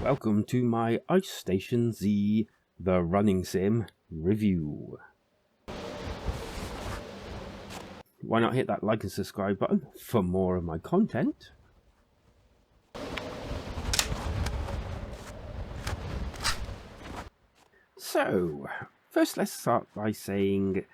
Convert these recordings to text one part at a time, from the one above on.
Welcome to my Ice Station Z, the running sim review. Why not hit that like and subscribe button for more of my content? So, first let's start by saying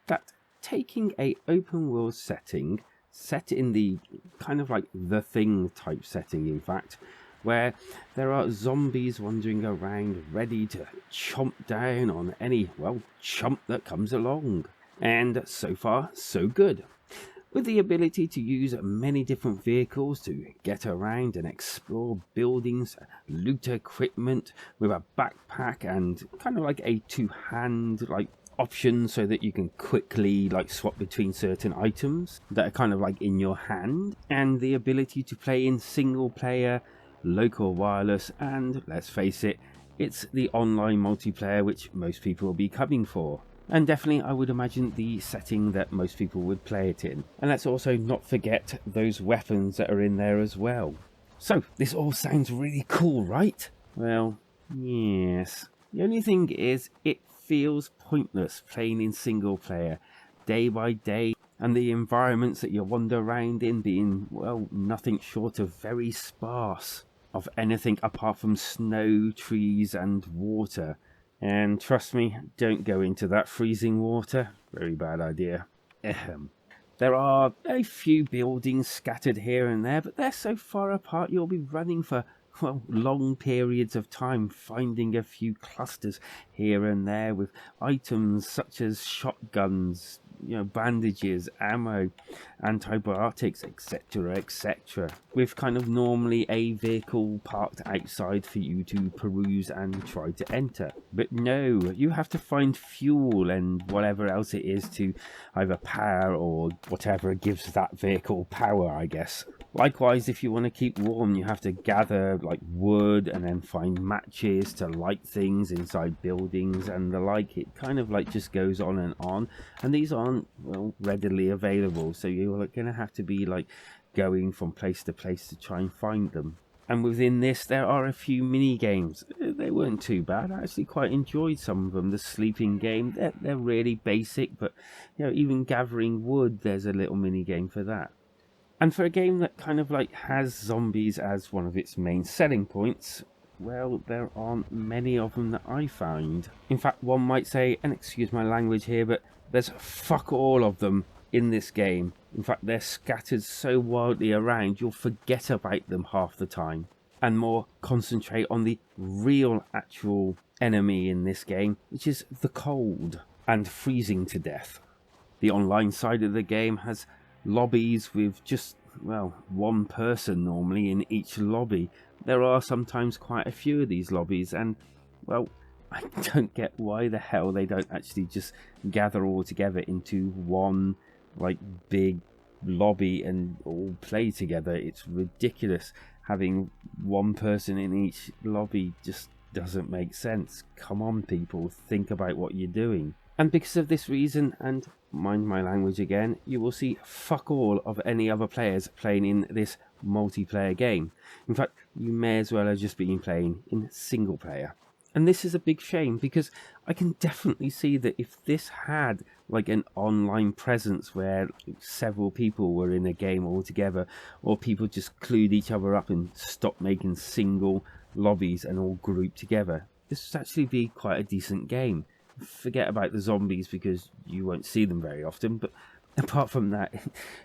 that taking a open world setting, set in the kind of like The Thing type setting in fact, where there are zombies wandering around ready to chomp down on any, well, chump that comes along. And so far, so good. With the ability to use many different vehicles to get around and explore buildings, loot equipment with a backpack and kind of like a two-hand like option so that you can quickly like swap between certain items that are kind of like in your hand, and the ability to play in single player, local wireless, and let's face it, it's the online multiplayer which most people will be coming for. And definitely I would imagine the setting that most people would play it in. And let's also not forget those weapons that are in there as well. So, this all sounds really cool, right? Well, yes. The only thing is, it feels pointless playing in single player, day by day, and the environments that you wander around in being, well, nothing short of very sparse of anything apart from snow, trees, and water. And trust me, don't go into that freezing water. Very bad idea. There are a few buildings scattered here and there, but they're so far apart you'll be running for, well, long periods of time, finding a few clusters here and there with items such as shotguns, bandages, ammo, antibiotics, etc, etc, with kind of normally a vehicle parked outside for you to peruse and try to enter. But no, you have to find fuel and whatever else it is to either power or whatever gives that vehicle power, I guess. Likewise, if you want to keep warm, you have to gather like wood and then find matches to light things inside buildings and the like. It kind of like just goes on, and these aren't, well, readily available, so you're going to have to be like going from place to place to try and find them. And within this there are a few mini games. They weren't too bad. I actually quite enjoyed some of them. The sleeping game, they're really basic, but even gathering wood, there's a little mini game for that. And for a game that kind of like has zombies as one of its main selling points, well, there aren't many of them that I found. In fact, one might say, and excuse my language here, but there's fuck all of them in this game. In fact, they're scattered so wildly around, you'll forget about them half the time, and more concentrate on the real actual enemy in this game, which is the cold and freezing to death. The online side of the game has lobbies with just, well, one person normally in each lobby. There are sometimes quite a few of these lobbies, and, well, I don't get why the hell they don't actually just gather all together into one, like, big lobby and all play together. It's ridiculous. Having one person in each lobby just doesn't make sense. Come on, people, think about what you're doing. And because of this reason, and mind my language again, you will see fuck all of any other players playing in this multiplayer game. In fact, you may as well have just been playing in single player. And this is a big shame, because I can definitely see that if this had like an online presence where several people were in a game all together, or people just clued each other up and stopped making single lobbies and all grouped together, this would actually be quite a decent game. Forget about the zombies because you won't see them very often, but apart from that,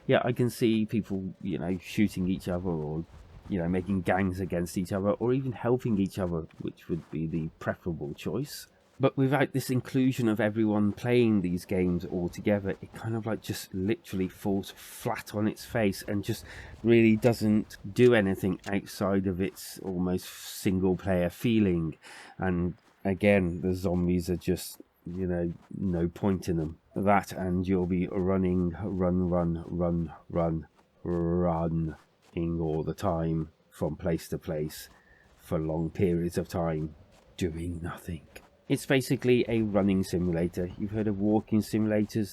yeah, I can see people, shooting each other, or making gangs against each other, or even helping each other, which would be the preferable choice. But without this inclusion of everyone playing these games all together, it kind of like just literally falls flat on its face and just really doesn't do anything outside of its almost single player feeling. And again, the zombies are just, no point in them. That, and you'll be running all the time from place to place for long periods of time, doing nothing. It's basically a running simulator. You've heard of walking simulators,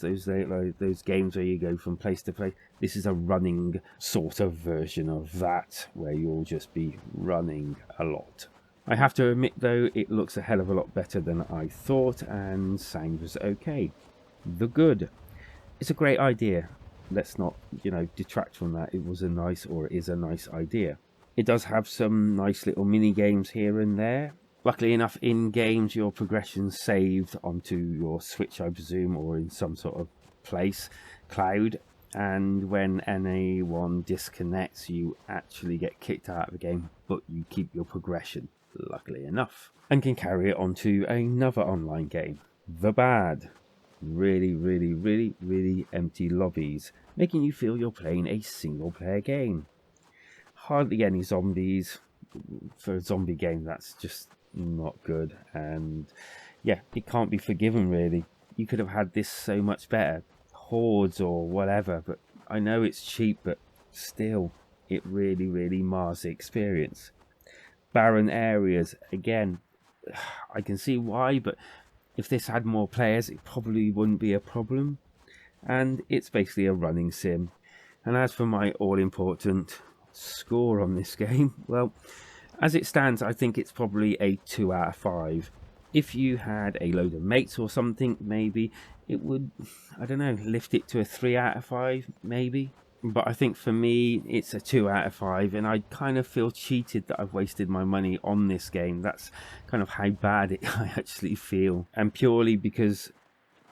those games where you go from place to place. This is a running sort of version of that, where you'll just be running a lot. I have to admit though, it looks a hell of a lot better than I thought, and sound was okay. The good. It's a great idea. Let's not, detract from that. It was a nice, or it is a nice idea. It does have some nice little mini games here and there. Luckily enough, in games, your progression's saved onto your Switch, I presume, or in some sort of cloud. And when anyone disconnects, you actually get kicked out of the game, but you keep your progression, luckily enough, and can carry it onto another online game. The bad. Really, really, really, really empty lobbies, making you feel you're playing a single player game. Hardly any zombies. For a zombie game, that's just not good, and yeah, it can't be forgiven really. You could have had this so much better, hordes or whatever, but I know it's cheap, but still, it really, really mars the experience. Barren areas, again, I can see why, but if this had more players, it probably wouldn't be a problem. And it's basically a running sim. And as for my all-important score on this game, well, as it stands, I think it's probably a 2 out of 5. If you had a load of mates or something, maybe it would, I don't know, lift it to a 3 out of 5, maybe. But I think for me, it's a 2 out of 5, and I kind of feel cheated that I've wasted my money on this game. That's kind of how bad I actually feel. And purely because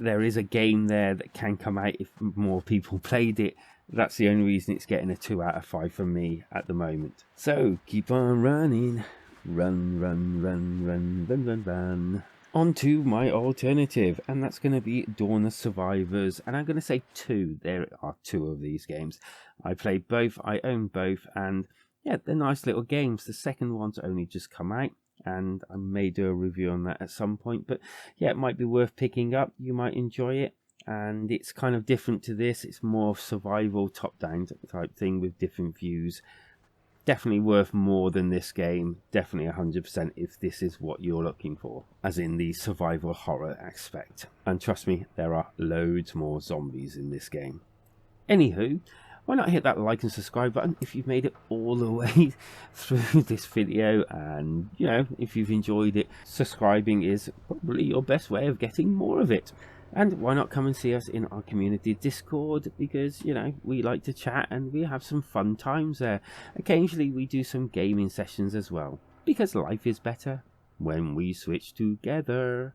there is a game there that can come out if more people played it. That's the only reason it's getting a 2 out of 5 from me at the moment. So, keep on running. Run, run, run, run, run, run, run. On to my alternative, and that's going to be Dawn of Survivors, and I'm going to say 2. There are 2 of these games. I played both, I own both, and yeah, they're nice little games. The second one's only just come out, and I may do a review on that at some point, but yeah, it might be worth picking up. You might enjoy it, and it's kind of different to this. It's more survival, top-down type thing with different views. Definitely worth more than this game. Definitely 100% if this is what you're looking for, as in the survival horror aspect. And trust me, there are loads more zombies in this game. Anywho, why not hit that like and subscribe button if you've made it all the way through this video, and if you've enjoyed it, subscribing is probably your best way of getting more of it. And why not come and see us in our community Discord, because, we like to chat and we have some fun times there. Occasionally we do some gaming sessions as well, because life is better when we switch together.